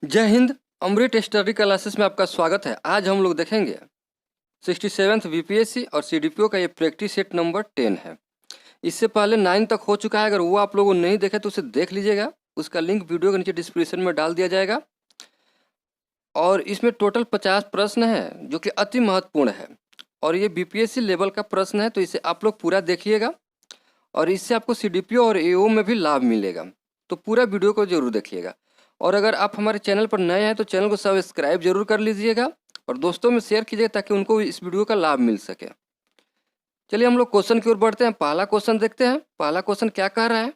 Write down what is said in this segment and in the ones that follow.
जय हिंद। अमृत study classes में आपका स्वागत है। आज हम लोग देखेंगे 67th बीपीएससी और सीडीपीओ का ये प्रैक्टिस सेट नंबर 10 है। इससे पहले 9 तक हो चुका है। अगर वो आप लोगों ने नहीं देखे तो उसे देख लीजिएगा। उसका लिंक वीडियो के नीचे डिस्क्रिप्शन में डाल दिया जाएगा। और इसमें टोटल 50 प्रश्न है जो कि अति महत्वपूर्ण है और ये बीपीएससी लेवल का प्रश्न है, तो इसे आप लोग पूरा देखिएगा और इससे आपको सीडीपीओ और एओ में भी लाभ मिलेगा। तो पूरा वीडियो को जरूर देखिएगा। और अगर आप हमारे चैनल पर नए हैं तो चैनल को सब्सक्राइब जरूर कर लीजिएगा और दोस्तों में शेयर कीजिएगा ताकि उनको इस वीडियो का लाभ मिल सके। चलिए हम लोग क्वेश्चन की ओर बढ़ते हैं। पहला क्वेश्चन देखते हैं। पहला क्वेश्चन क्या कह रहा है,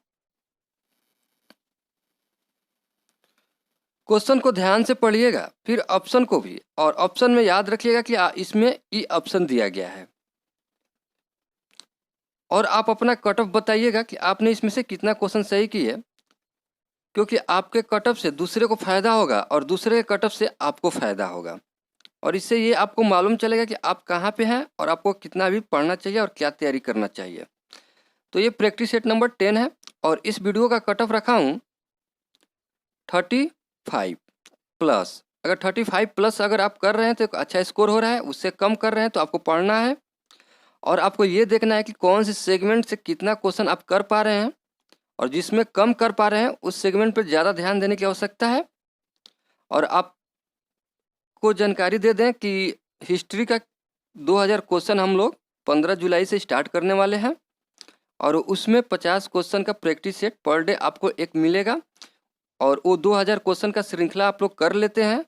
क्वेश्चन को ध्यान से पढ़िएगा, फिर ऑप्शन को भी, और ऑप्शन में याद रखिएगा कि इसमें ई ऑप्शन दिया गया है और आप अपना कट ऑफ बताइएगा कि आपने इसमें से कितना क्वेश्चन सही किए, क्योंकि आपके कट ऑफ से दूसरे को फायदा होगा और दूसरे के कट ऑफ से आपको फायदा होगा और इससे ये आपको मालूम चलेगा कि आप कहाँ पे हैं और आपको कितना भी पढ़ना चाहिए और क्या तैयारी करना चाहिए। तो ये प्रैक्टिस सेट नंबर 10 है और इस वीडियो का कट ऑफ रखा हूँ 35 प्लस। अगर 35 प्लस अगर आप कर रहे हैं तो एक अच्छा स्कोर हो रहा है, उससे कम कर रहे हैं तो आपको पढ़ना है और आपको ये देखना है कि कौन से सेगमेंट से कितना क्वेश्चन आप कर पा रहे हैं और जिसमें कम कर पा रहे हैं उस सेगमेंट पर ज़्यादा ध्यान देने की आवश्यकता है। और आपको जानकारी दे दें कि हिस्ट्री का 2000 क्वेश्चन हम लोग 15 जुलाई से स्टार्ट करने वाले हैं और उसमें 50 क्वेश्चन का प्रैक्टिस सेट पर डे आपको एक मिलेगा और वो 2000 क्वेश्चन का श्रृंखला आप लोग कर लेते हैं।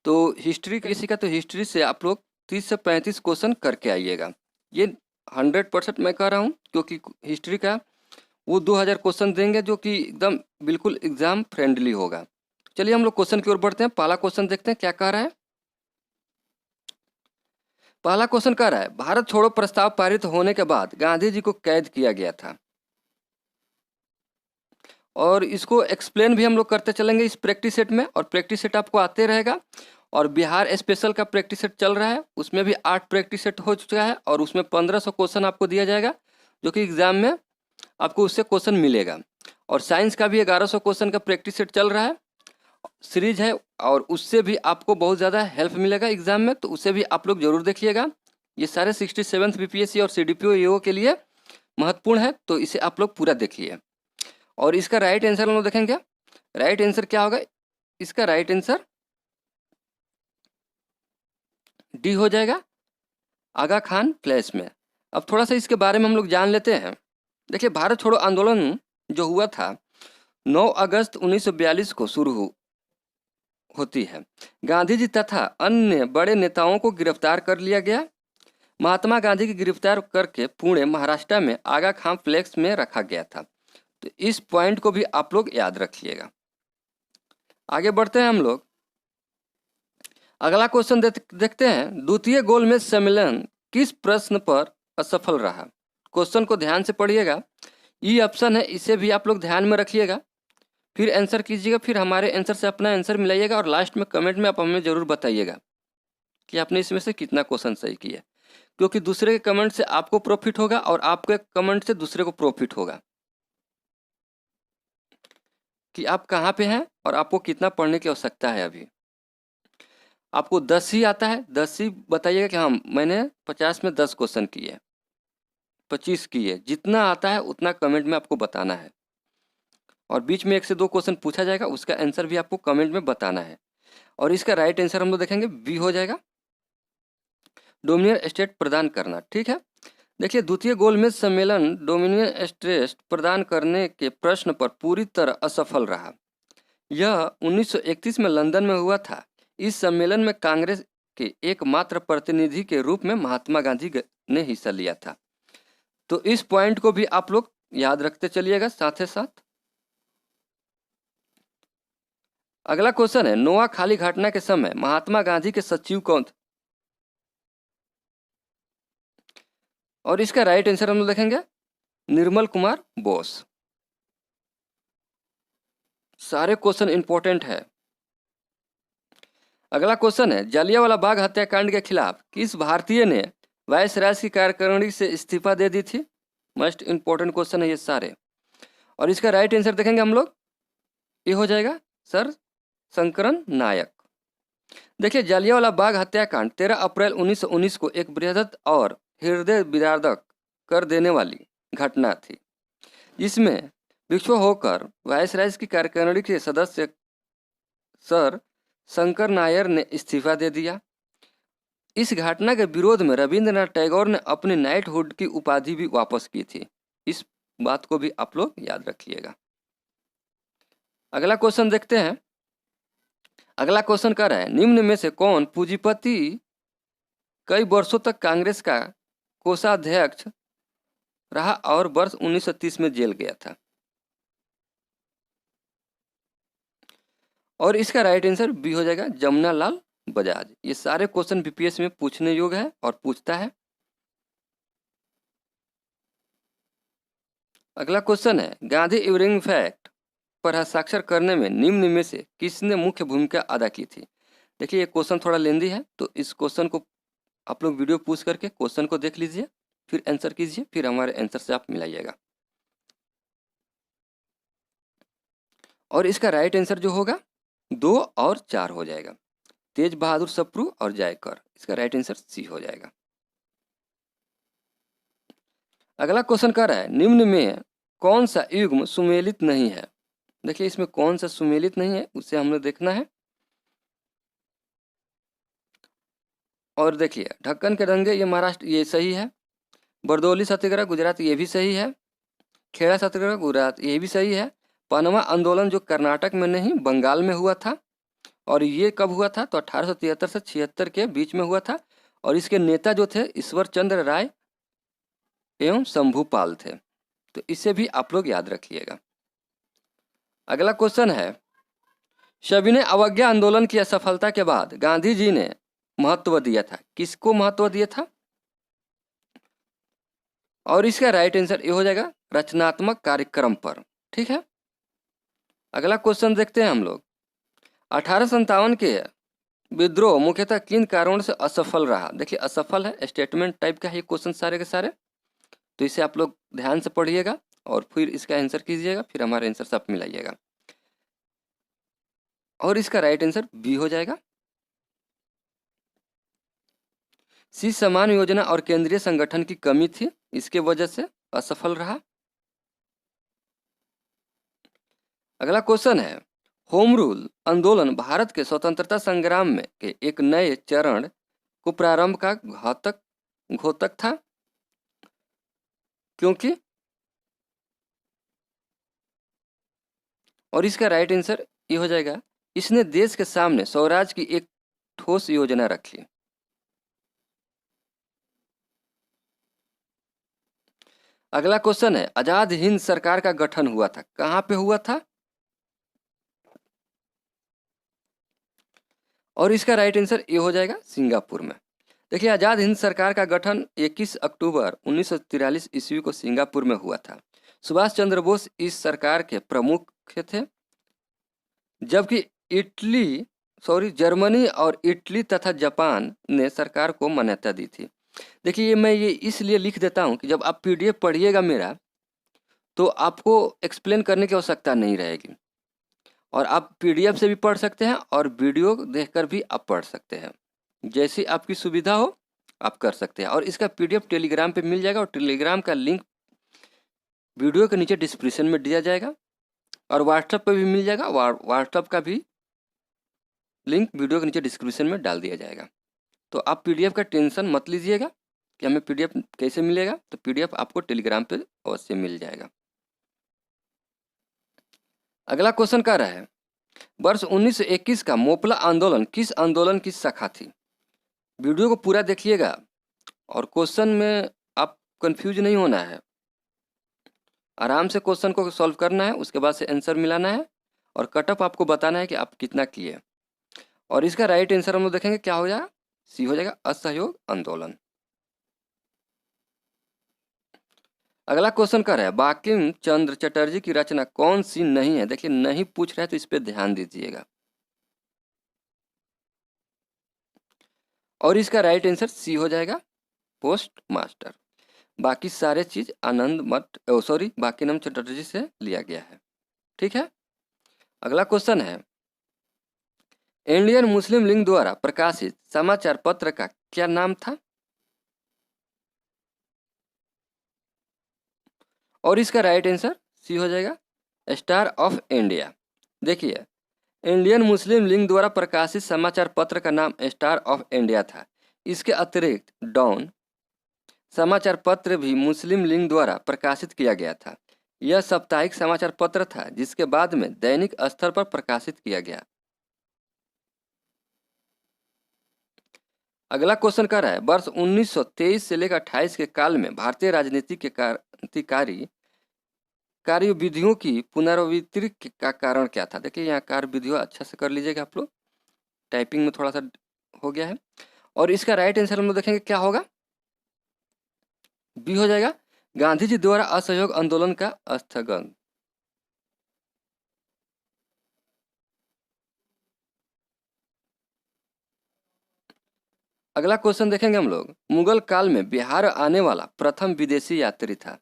तो हिस्ट्री किसी का तो हिस्ट्री से आप लोग 30 से 35 क्वेश्चन करके आइएगा। ये 100% मैं कह रहा हूँ, क्योंकि हिस्ट्री का वो 2000 क्वेश्चन देंगे जो कि एकदम बिल्कुल एग्जाम फ्रेंडली होगा। चलिए हम लोग क्वेश्चन की ओर बढ़ते हैं। पहला क्वेश्चन देखते हैं क्या कह रहा है। पहला क्वेश्चन कह रहा है, भारत छोड़ो प्रस्ताव पारित होने के बाद गांधी जी को कैद किया गया था। और इसको एक्सप्लेन भी हम लोग करते चलेंगे इस प्रैक्टिस सेट में, और प्रैक्टिस सेट आपको आते रहेगा। और बिहार स्पेशल का प्रैक्टिस सेट चल रहा है, उसमें भी 8 प्रैक्टिस सेट हो चुका है और उसमें 1500 क्वेश्चन आपको दिया जाएगा जो कि एग्जाम में आपको उससे क्वेश्चन मिलेगा। और साइंस का भी 1100 क्वेश्चन का प्रैक्टिस सेट चल रहा है, सीरीज है, और उससे भी आपको बहुत ज़्यादा हेल्प मिलेगा एग्जाम में, तो उसे भी आप लोग जरूर देखिएगा। ये सारे 67th बीपीएससी और सीडीपीओ ईओ के लिए महत्वपूर्ण है, तो इसे आप लोग पूरा देखिए। और इसका राइट आंसर हम लोग देखेंगे। राइट आंसर क्या होगा, इसका राइट आंसर डी हो जाएगा, आगा खान प्लेस में। अब थोड़ा सा इसके बारे में हम लोग जान लेते हैं। देखिए, भारत छोड़ो आंदोलन जो हुआ था 9 अगस्त 1942 को शुरू होती है। गांधी जी तथा अन्य बड़े नेताओं को गिरफ्तार कर लिया गया। महात्मा गांधी की गिरफ्तार करके पुणे महाराष्ट्र में आगा खान फ्लेक्स में रखा गया था। तो इस पॉइंट को भी आप लोग याद रखिएगा। आगे बढ़ते हैं हम लोग। अगला क्वेश्चन देखते हैं, द्वितीय गोलमेज सम्मेलन किस प्रश्न पर असफल रहा। क्वेश्चन को ध्यान से पढ़िएगा। ई ऑप्शन है, इसे भी आप लोग ध्यान में रखिएगा, फिर आंसर कीजिएगा, फिर हमारे आंसर से अपना आंसर मिलाइएगा और लास्ट में कमेंट में आप हमें ज़रूर बताइएगा कि आपने इसमें से कितना क्वेश्चन सही किया, क्योंकि दूसरे के कमेंट से आपको प्रॉफिट होगा और आपके कमेंट से दूसरे को प्रॉफिट होगा कि आप कहाँ पे हैं और आपको कितना पढ़ने की आवश्यकता है। अभी आपको 10 ही आता है, 10 ही बताइएगा कि हाँ मैंने 50 में 10 क्वेश्चन किए, 25 किए, जितना आता है उतना कमेंट में आपको बताना है। और बीच में 1 से 2 क्वेश्चन पूछा जाएगा, उसका आंसर भी आपको कमेंट में बताना है। और इसका राइट आंसर हम लोग देखेंगे, बी हो जाएगा, डोमिनियन स्टेट प्रदान करना। ठीक है, देखिए, द्वितीय गोलमेज सम्मेलन डोमिनियन स्टेट प्रदान करने के प्रश्न पर पूरी तरह असफल रहा। यह 1931 में लंदन में हुआ था। इस सम्मेलन में कांग्रेस के एकमात्र प्रतिनिधि के रूप में महात्मा गांधी ने हिस्सा लिया था। तो इस पॉइंट को भी आप लोग याद रखते चलिएगा साथ ही साथ। अगला क्वेश्चन है, नोआ खाली घटना के समय महात्मा गांधी के सचिव कौन थे। और इसका राइट आंसर हम लोग देखेंगे, निर्मल कुमार बोस। सारे क्वेश्चन इंपॉर्टेंट है। अगला क्वेश्चन है, जलियांवाला बाग हत्याकांड के खिलाफ किस भारतीय ने वायसराय की कार्यकारिणी से इस्तीफा दे दी थी। मोस्ट इंपॉर्टेंट क्वेश्चन है ये सारे। और इसका राइट आंसर देखेंगे हम लोग, ये हो जाएगा सर शंकरन नायक। देखिए, जलियांवाला बाग हत्याकांड 13 अप्रैल 1919 को एक बृहद और हृदय विदारक कर देने वाली घटना थी। इसमें विक्षोभ होकर वायसराय की कार्यकारिणी के सदस्य सर शंकर नायर ने इस्तीफा दे दिया। इस घटना के विरोध में रविंद्रनाथ टैगोर ने अपनी नाइटहुड की उपाधि भी वापस की थी। इस बात को भी आप लोग याद रखिएगा। अगला क्वेश्चन देखते हैं। अगला क्वेश्चन कह रहा है, निम्न में से कौन पूंजीपति कई वर्षों तक कांग्रेस का कोषाध्यक्ष रहा और वर्ष 1930 में जेल गया था? और इसका राइट आंसर बी हो जाएगा, जमुनालाल बजाज। ये सारे क्वेश्चन बीपीएस में पूछने योग्य है और पूछता है। अगला क्वेश्चन है, गांधी इवरिंग फैक्ट पर हस्ताक्षर करने में निम्न में से किसने मुख्य भूमिका अदा की थी? देखिए, ये क्वेश्चन थोड़ा लेंदी है, तो इस क्वेश्चन को आप लोग वीडियो पूछ करके क्वेश्चन को देख लीजिए, फिर आंसर कीजिए, फिर हमारे आंसर से आप मिलाइएगा। और इसका राइट आंसर जो होगा 2 और 4 हो जाएगा, तेज बहादुर सप्रू और जायकर। इसका राइट आंसर सी हो जाएगा। अगला क्वेश्चन कह रहा है, निम्न में कौन सा युग्म सुमेलित नहीं है? देखिए, इसमें कौन सा सुमेलित नहीं है उसे हमें देखना है। और देखिए, ढक्कन के दंगे ये महाराष्ट्र, ये सही है। बरदौली सत्याग्रह गुजरात, ये भी सही है। खेड़ा सत्याग्रह गुजरात, ये भी सही है। पनवा आंदोलन जो कर्नाटक में नहीं बंगाल में हुआ था, और ये कब हुआ था? तो 1873 से 76 के बीच में हुआ था। और इसके नेता जो थे ईश्वर चंद्र राय एवं शंभूपाल थे। तो इसे भी आप लोग याद रखिएगा। अगला क्वेश्चन है, सविनय अवज्ञा आंदोलन की असफलता के बाद गांधी जी ने महत्व दिया था, किसको महत्व दिया था? और इसका राइट आंसर ये हो जाएगा, रचनात्मक कार्यक्रम पर। ठीक है। अगला क्वेश्चन देखते हैं हम लोग। 1857 के विद्रोह मुख्यतः किन कारणों से असफल रहा? देखिए, असफल है, स्टेटमेंट टाइप का है क्वेश्चन सारे के सारे, तो इसे आप लोग ध्यान से पढ़िएगा और फिर इसका आंसर कीजिएगा, फिर हमारे आंसर से आप मिलाइएगा। और इसका राइट आंसर बी हो जाएगा, सी समान योजना और केंद्रीय संगठन की कमी थी, इसके वजह से असफल रहा। अगला क्वेश्चन है, होम रूल आंदोलन भारत के स्वतंत्रता संग्राम में के एक नए चरण को प्रारंभ का घोतक था, क्योंकि? और इसका राइट आंसर ये हो जाएगा, इसने देश के सामने स्वराज की एक ठोस योजना रखी। अगला क्वेश्चन है, आजाद हिंद सरकार का गठन हुआ था, कहां पे हुआ था? और इसका राइट आंसर ये हो जाएगा, सिंगापुर में। देखिए, आजाद हिंद सरकार का गठन 21 अक्टूबर 1943 ईस्वी को सिंगापुर में हुआ था। सुभाष चंद्र बोस इस सरकार के प्रमुख थे, जबकि जर्मनी और इटली तथा जापान ने सरकार को मान्यता दी थी। देखिए, मैं ये इसलिए लिख देता हूँ कि जब आप पीडीएफ पढ़िएगा मेरा, तो आपको एक्सप्लेन करने की आवश्यकता नहीं रहेगी, और आप पीडीएफ से भी पढ़ सकते हैं और वीडियो देखकर भी आप पढ़ सकते हैं। जैसी आपकी सुविधा हो आप कर सकते हैं। और इसका पीडीएफ टेलीग्राम पे मिल जाएगा, और टेलीग्राम का लिंक वीडियो के नीचे डिस्क्रिप्शन में दिया जाएगा, और व्हाट्सएप पे भी मिल जाएगा। व्हाट्सएप का भी लिंक वीडियो के नीचे डिस्क्रिप्शन में डाल दिया जाएगा। तो आप पीडीएफ का टेंशन मत लीजिएगा कि हमें पीडीएफ कैसे मिलेगा, तो पीडीएफ आपको टेलीग्राम पे अवश्य मिल जाएगा। अगला क्वेश्चन कह रहा है, वर्ष 1921 का मोपला आंदोलन किस आंदोलन की शाखा थी? वीडियो को पूरा देखिएगा और क्वेश्चन में आप कंफ्यूज नहीं होना है, आराम से क्वेश्चन को सॉल्व करना है, उसके बाद से आंसर मिलाना है और कटअप आपको बताना है कि आप कितना किए। और इसका राइट आंसर हम लोग देखेंगे क्या हो जाएगा, सी हो जाएगा, असहयोग आंदोलन। अगला क्वेश्चन कर रहा है, बंकिम चंद्र चटर्जी की रचना कौन सी नहीं है? देखिए, नहीं पूछ रहा है तो इस पे ध्यान दीजिएगा। और इसका राइट आंसर सी हो जाएगा, पोस्ट मास्टर। बाकी सारे चीज बंकिम चटर्जी से लिया गया है। ठीक है। अगला क्वेश्चन है, इंडियन मुस्लिम लीग द्वारा प्रकाशित समाचार पत्र का क्या नाम था? और इसका राइट आंसर सी हो जाएगा स्टार ऑफ इंडिया। देखिए, इंडियन मुस्लिम लीग द्वारा प्रकाशित समाचार पत्र का नाम स्टार ऑफ इंडिया था। इसके अतिरिक्त डॉन समाचार पत्र भी मुस्लिम लीग द्वारा प्रकाशित किया गया था। यह साप्ताहिक समाचार पत्र था जिसके बाद में दैनिक स्तर पर प्रकाशित किया गया। अगला क्वेश्चन कर रहा है, वर्ष 1923 से लेकर 28 के काल में भारतीय राजनीति के क्रांतिकारी कार्यविधियों की पुनरावृत्ति का कारण क्या था? देखिए, यहाँ कार्यविधियों अच्छा से कर लीजिएगा आप लोग, टाइपिंग में थोड़ा सा हो गया है। और इसका राइट आंसर हम लोग देखेंगे क्या होगा, बी हो जाएगा गांधी जी द्वारा असहयोग आंदोलन का स्थगन। अगला क्वेश्चन देखेंगे हम लोग, मुगल काल में बिहार आने वाला प्रथम विदेशी यात्री था।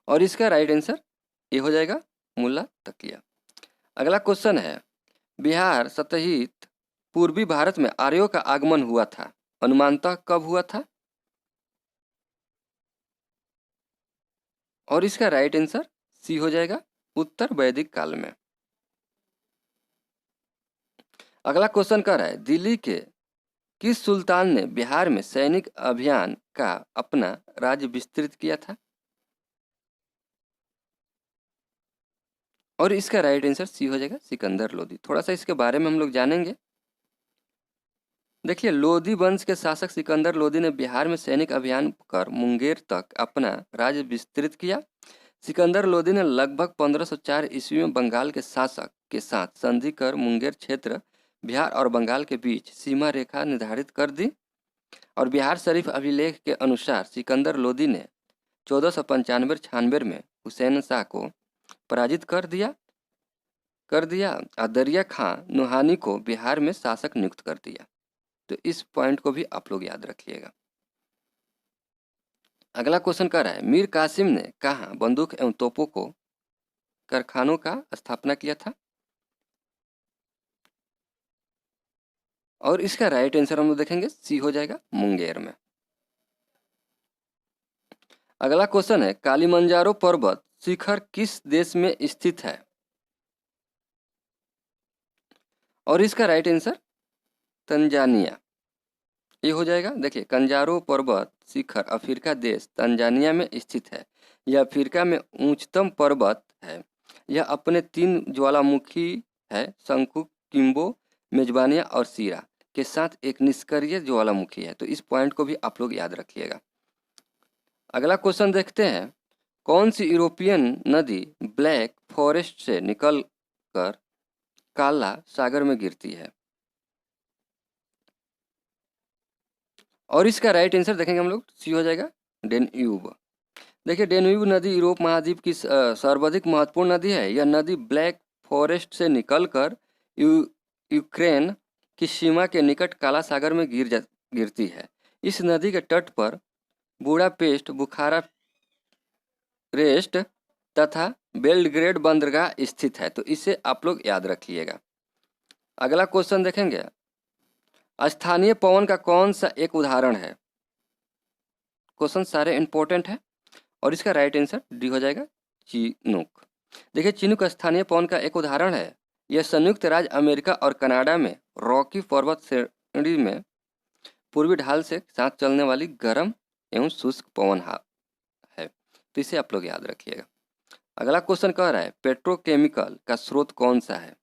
और इसका राइट आंसर ये हो जाएगा मुल्ला तकिया। अगला क्वेश्चन है, बिहार सहित पूर्वी भारत में आर्यों का आगमन हुआ था, अनुमानतः कब हुआ था? और इसका राइट आंसर सी हो जाएगा उत्तर वैदिक काल में। अगला क्वेश्चन कर रहा है, दिल्ली के किस सुल्तान ने बिहार में सैनिक अभियान का अपना राज्य विस्तृत किया था? और इसका राइट आंसर सी हो जाएगा सिकंदर लोदी। थोड़ा सा इसके बारे में हम लोग जानेंगे। देखिए, लोदी वंश के शासक सिकंदर लोदी ने बिहार में सैनिक अभियान कर मुंगेर तक अपना राज्य विस्तृत किया। सिकंदर लोदी ने लगभग 1504 ईस्वी में बंगाल के शासक के साथ संधि कर मुंगेर क्षेत्र बिहार और बंगाल के बीच सीमा रेखा निर्धारित कर दी। और बिहार शरीफ अभिलेख के अनुसार सिकंदर लोदी ने 1495-96 में हुसैन शाह को पराजित कर दिया और दरिया खां नुहानी को बिहार में शासक नियुक्त कर दिया। तो इस पॉइंट को भी आप लोग याद रखिएगा। अगला क्वेश्चन कर रहा है, मीर कासिम ने कहाँ बंदूक एवं तोपों को कारखानों का स्थापना किया था? और इसका राइट आंसर हम लोग देखेंगे सी हो जाएगा मुंगेर में। अगला क्वेश्चन है, कालीमंजारो पर्वत शिखर किस देश में स्थित है? और इसका राइट आंसर तंजानिया ये हो जाएगा। देखिए, कंजारो पर्वत शिखर अफ्रीका देश तंजानिया में स्थित है। यह अफ्रीका में उच्चतम पर्वत है। यह अपने 3 ज्वालामुखी है, शंकु, किम्बो, मेजबानिया और सीरा के साथ एक निष्क्रिय ज्वालामुखी है। तो इस पॉइंट को भी आप लोग याद रखिएगा। अगला क्वेश्चन देखते हैं, कौन सी यूरोपियन नदी ब्लैक फॉरेस्ट से निकलकर काला सागर में गिरती है? और इसका राइट आंसर देखेंगे हम लोग सी हो जाएगा डेन्यूब। देखिए, डेन्यूब नदी यूरोप महाद्वीप की सर्वाधिक महत्वपूर्ण नदी है। यह नदी ब्लैक फॉरेस्ट से निकलकर यूक्रेन की सीमा के निकट काला सागर में गिरती है। इस नदी के तट पर बुडापेस्ट, बुखारेस्ट तथा बेल्ग्रेड बंदरगाह स्थित है। तो इसे आप लोग याद रखिएगा। अगला क्वेश्चन देखेंगे, स्थानीय पवन का कौन सा एक उदाहरण है? क्वेश्चन सारे इंपॉर्टेंट है। और इसका राइट आंसर डी हो जाएगा चिनूक। देखिए, चिनूक स्थानीय पवन का एक उदाहरण है। यह संयुक्त राज्य अमेरिका और कनाडा में रॉकी पर्वत श्रेणी में पूर्वी ढाल से साथ चलने वाली गर्म एवं शुष्क पवन है। तो इसे आप लोग याद रखिएगा। अगला क्वेश्चन कह रहा है, पेट्रोकेमिकल का स्रोत कौन सा है?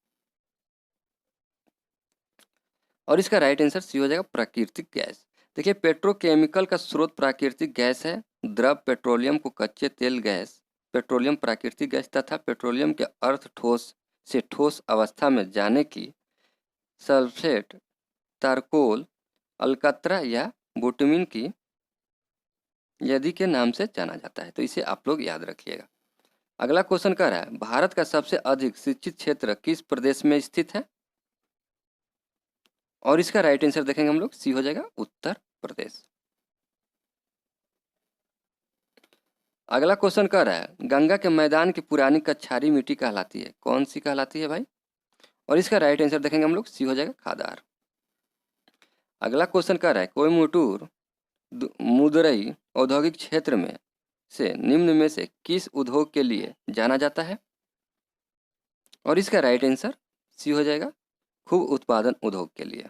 और इसका राइट आंसर सी हो जाएगा प्राकृतिक गैस। देखिए, पेट्रोकेमिकल का स्रोत प्राकृतिक गैस है। द्रव पेट्रोलियम को कच्चे तेल गैस, पेट्रोलियम प्राकृतिक गैस तथा पेट्रोलियम के अर्ध ठोस से ठोस अवस्था में जाने की सल्फेट, तारकोल, अलकतरा या बुटमिन की यदि के नाम से जाना जाता है। तो इसे आप लोग याद रखिएगा। अगला क्वेश्चन कह रहा है, भारत का सबसे अधिक शिक्षित क्षेत्र किस प्रदेश में स्थित है? और इसका राइट आंसर देखेंगे हम लोग सी हो जाएगा उत्तर प्रदेश। अगला क्वेश्चन कह रहा है गंगा के मैदान की पुरानी कछारी मिट्टी कहलाती है, कौन सी कहलाती है भाई? और इसका राइट आंसर देखेंगे हम लोग, सी हो जाएगा खादार। अगला क्वेश्चन कह रहा है कोयमुटूर मुदरई औद्योगिक क्षेत्र में से निम्न में से किस उद्योग के लिए जाना जाता है? और इसका राइट आंसर सी हो जाएगा, खूब उत्पादन उद्योग के लिए।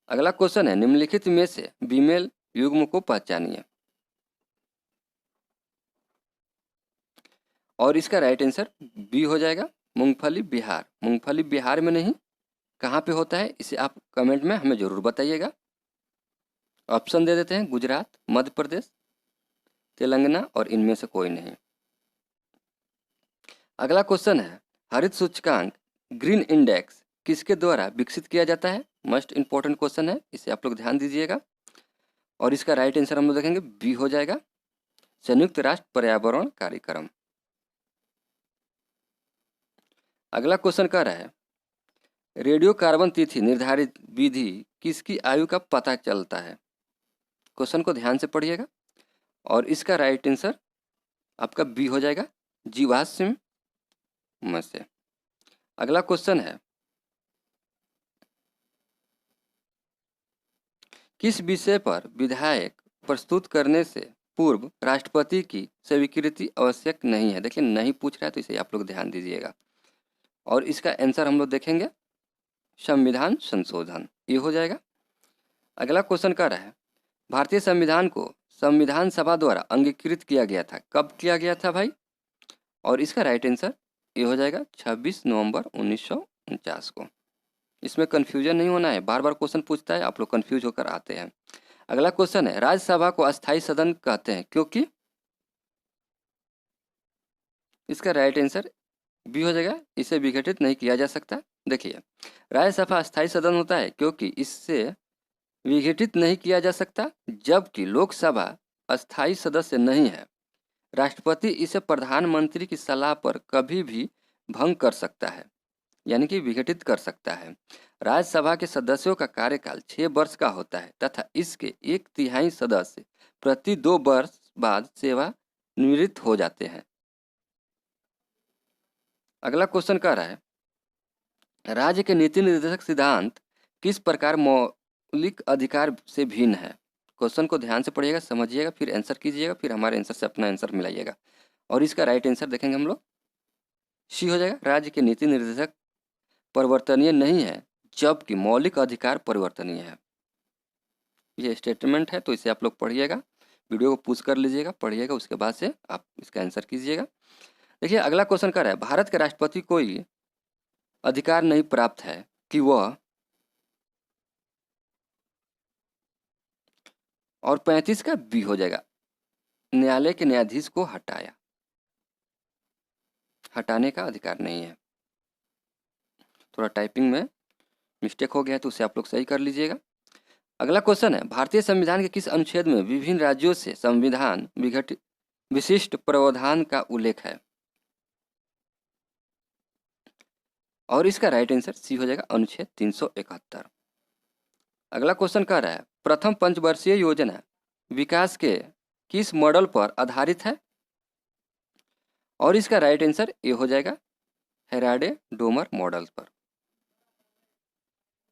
अगला क्वेश्चन है निम्नलिखित में से बीमेल युग्म को पहचानिए। और इसका राइट आंसर बी हो जाएगा, मूंगफली बिहार। मूंगफली बिहार में नहीं, कहाँ पे होता है इसे आप कमेंट में हमें ज़रूर बताइएगा। ऑप्शन दे देते हैं, गुजरात, मध्य प्रदेश, तेलंगाना और इनमें से कोई नहीं। अगला क्वेश्चन है हरित सूचकांक ग्रीन इंडेक्स किसके द्वारा विकसित किया जाता है? मोस्ट इंपॉर्टेंट क्वेश्चन है, इसे आप लोग ध्यान दीजिएगा। और इसका राइट आंसर हम लोग देखेंगे बी हो जाएगा, संयुक्त राष्ट्र पर्यावरण कार्यक्रम। अगला क्वेश्चन कह रहा है रेडियो कार्बन तिथि निर्धारित विधि किसकी आयु का पता चलता है? क्वेश्चन को ध्यान से पढ़िएगा। और इसका राइट आंसर आपका बी हो जाएगा, जीवाश्म में से। अगला क्वेश्चन है किस विषय पर विधायक प्रस्तुत करने से पूर्व राष्ट्रपति की स्वीकृति आवश्यक नहीं है? देखिए नहीं पूछ रहा है तो इसे आप लोग ध्यान दीजिएगा। और इसका आंसर हम लोग देखेंगे संविधान संशोधन, ये हो जाएगा। अगला क्वेश्चन कर रहा है भारतीय संविधान को संविधान सभा द्वारा अंगीकृत किया गया था, कब किया गया था भाई? और इसका राइट आंसर ये हो जाएगा 26 नवंबर 1949 को। इसमें कन्फ्यूजन नहीं होना है, बार बार क्वेश्चन पूछता है, आप लोग कन्फ्यूज होकर आते हैं। अगला क्वेश्चन है राज्यसभा को अस्थायी सदन कहते हैं क्योंकि? इसका राइट आंसर बी हो जाएगा, इसे विघटित नहीं किया जा सकता। देखिए राज्यसभा अस्थायी सदन होता है क्योंकि इससे विघटित नहीं किया जा सकता, जबकि लोकसभा अस्थायी सदस्य नहीं है। राष्ट्रपति इसे प्रधानमंत्री की सलाह पर कभी भी भंग कर सकता है, यानी कि विघटित कर सकता है। राज्यसभा के सदस्यों का कार्यकाल 6 वर्ष का होता है तथा इसके 1/3 सदस्य प्रति 2 वर्ष बाद सेवा निवृत्त हो जाते हैं। अगला क्वेश्चन कह रहा है राज्य के नीति निर्देशक सिद्धांत किस प्रकार मौलिक अधिकार से भिन्न है? क्वेश्चन को ध्यान से पढ़िएगा, समझिएगा, फिर आंसर कीजिएगा, फिर हमारे आंसर से अपना आंसर मिलाइएगा। और इसका राइट आंसर देखेंगे हम लोग, सी हो जाएगा, राज्य के नीति निर्देशक परिवर्तनीय नहीं है जबकि मौलिक अधिकार परिवर्तनीय है। ये स्टेटमेंट है तो इसे आप लोग पढ़िएगा, वीडियो को पूछ कर लीजिएगा, पढ़िएगा, उसके बाद से आप इसका आंसर कीजिएगा। देखिए अगला क्वेश्चन कर रहा है भारत के राष्ट्रपति को कोई अधिकार नहीं प्राप्त है कि वह, और 35 का बी हो जाएगा, न्यायालय के न्यायाधीश को हटाने का अधिकार नहीं है। थोड़ा टाइपिंग में मिस्टेक हो गया है तो उसे आप लोग सही कर लीजिएगा। अगला क्वेश्चन है भारतीय संविधान के किस अनुच्छेद में विभिन्न राज्यों से संविधान विशिष्ट प्रावधान का उल्लेख है? और इसका राइट आंसर सी हो जाएगा, अनुच्छेद 371। अगला क्वेश्चन कह रहा है प्रथम पंचवर्षीय योजना विकास के किस मॉडल पर आधारित है? और इसका राइट आंसर ये हो जाएगा, हेराडे-डोमर मॉडल पर।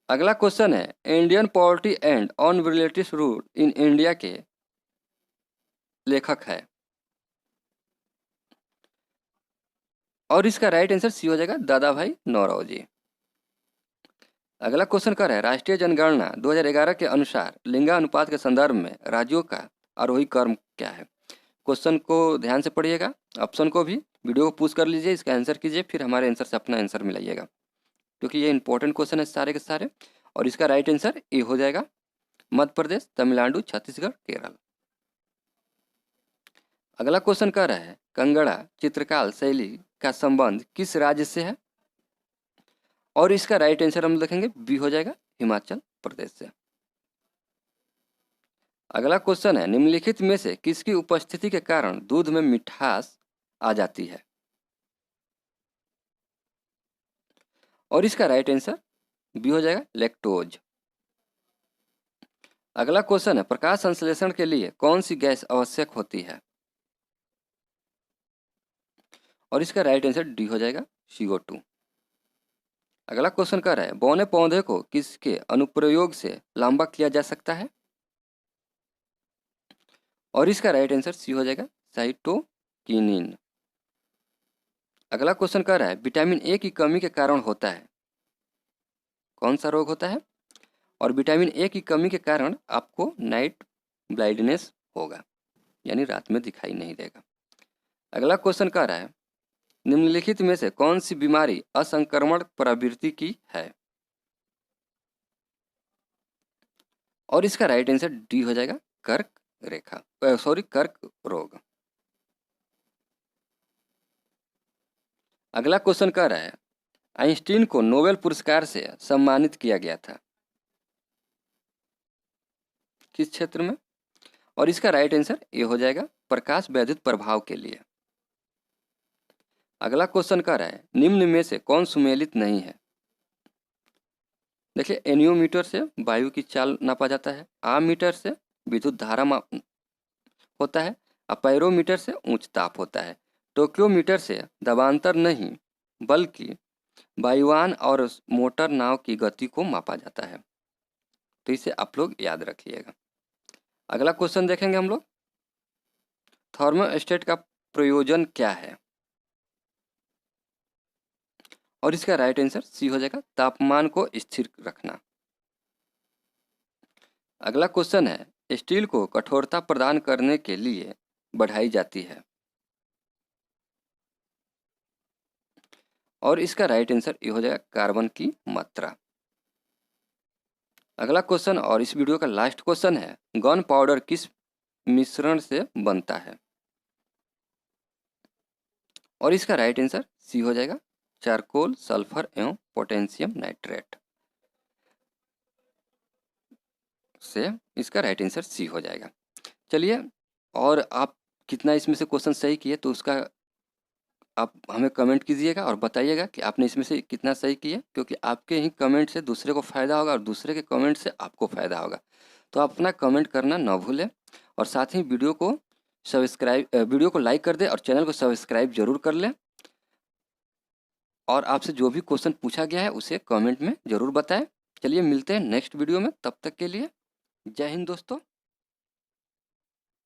अगला क्वेश्चन है Indian poverty and unviolated rule in India के लेखक है? और इसका राइट आंसर सी हो जाएगा, दादा भाई नौरोजी। अगला क्वेश्चन कर रहा है राष्ट्रीय जनगणना 2011 के अनुसार लिंगानुपात के संदर्भ में राज्यों का आरोही क्रम क्या है? क्वेश्चन को ध्यान से पढ़िएगा, ऑप्शन को भी, वीडियो को पूछ कर लीजिए, इसका आंसर कीजिए, फिर हमारे आंसर से अपना आंसर मिलाइएगा क्योंकि ये इंपॉर्टेंट क्वेश्चन है सारे के सारे। और इसका राइट आंसर ए हो जाएगा, मध्य प्रदेश, तमिलनाडु, छत्तीसगढ़, केरल। अगला क्वेश्चन कह रहा है कंगड़ा चित्रकाल शैली का संबंध किस राज्य से है? और इसका राइट आंसर हम लिखेंगे बी हो जाएगा, हिमाचल प्रदेश से। अगला क्वेश्चन है निम्नलिखित में से किसकी उपस्थिति के कारण दूध में मिठास आ जाती है? और इसका राइट आंसर बी हो जाएगा, लैक्टोज। अगला क्वेश्चन है प्रकाश संश्लेषण के लिए कौन सी गैस आवश्यक होती है? और इसका राइट आंसर डी हो जाएगा CO2। अगला क्वेश्चन कह रहा है बौने पौधे को किसके अनुप्रयोग से लंबा किया जा सकता है, और इसका राइट आंसर सी हो जाएगा साइटोकिनिन। अगला क्वेश्चन कह रहा है विटामिन ए की कमी के कारण होता है, कौन सा रोग होता है, और विटामिन ए की कमी के कारण आपको नाइट ब्लाइंडनेस होगा, यानी रात में दिखाई नहीं देगा। अगला क्वेश्चन कह रहा है निम्नलिखित में से कौन सी बीमारी असंक्रमण प्रवृत्ति की है, और इसका राइट आंसर डी हो जाएगा कर्क रोग। अगला क्वेश्चन कह रहा है आइंस्टीन को नोबेल पुरस्कार से सम्मानित किया गया था, किस क्षेत्र में, और इसका राइट आंसर ये हो जाएगा प्रकाश वैद्युत प्रभाव के लिए। अगला क्वेश्चन कह रहा है निम्न में से कौन सुमेलित नहीं है। देखिए एनियोमीटर से वायु की चाल नापा जाता है, आमीटर से विद्युत धारा होता है, पैरोमीटर से उच्च ताप होता है, टोक्योमीटर से दबांतर नहीं बल्कि वायुयान और मोटर नाव की गति को मापा जाता है। तो इसे आप लोग याद रखिएगा। अगला क्वेश्चन देखेंगे हम लोग थर्मोस्टेट का प्रयोजन क्या है, और इसका राइट आंसर सी हो जाएगा तापमान को स्थिर रखना। अगला क्वेश्चन है स्टील को कठोरता प्रदान करने के लिए बढ़ाई जाती है, और इसका राइट आंसर ये हो जाएगा कार्बन की मात्रा। अगला क्वेश्चन और इस वीडियो का लास्ट क्वेश्चन है गन पाउडर किस मिश्रण से बनता है, और इसका राइट आंसर सी हो जाएगा चारकोल, सल्फर एवं पोटेशियम नाइट्रेट से इसका राइट आंसर सी हो जाएगा। चलिए, और आप कितना इसमें से क्वेश्चन सही किए तो उसका आप हमें कमेंट कीजिएगा और बताइएगा कि आपने इसमें से कितना सही किया, क्योंकि आपके ही कमेंट से दूसरे को फ़ायदा होगा और दूसरे के कमेंट से आपको फ़ायदा होगा। तो आप अपना कमेंट करना ना भूलें, और साथ ही वीडियो को लाइक कर दें और चैनल को सब्सक्राइब जरूर कर लें, और आपसे जो भी क्वेश्चन पूछा गया है उसे कमेंट में ज़रूर बताएं। चलिए मिलते हैं नेक्स्ट वीडियो में, तब तक के लिए जय हिंद दोस्तों।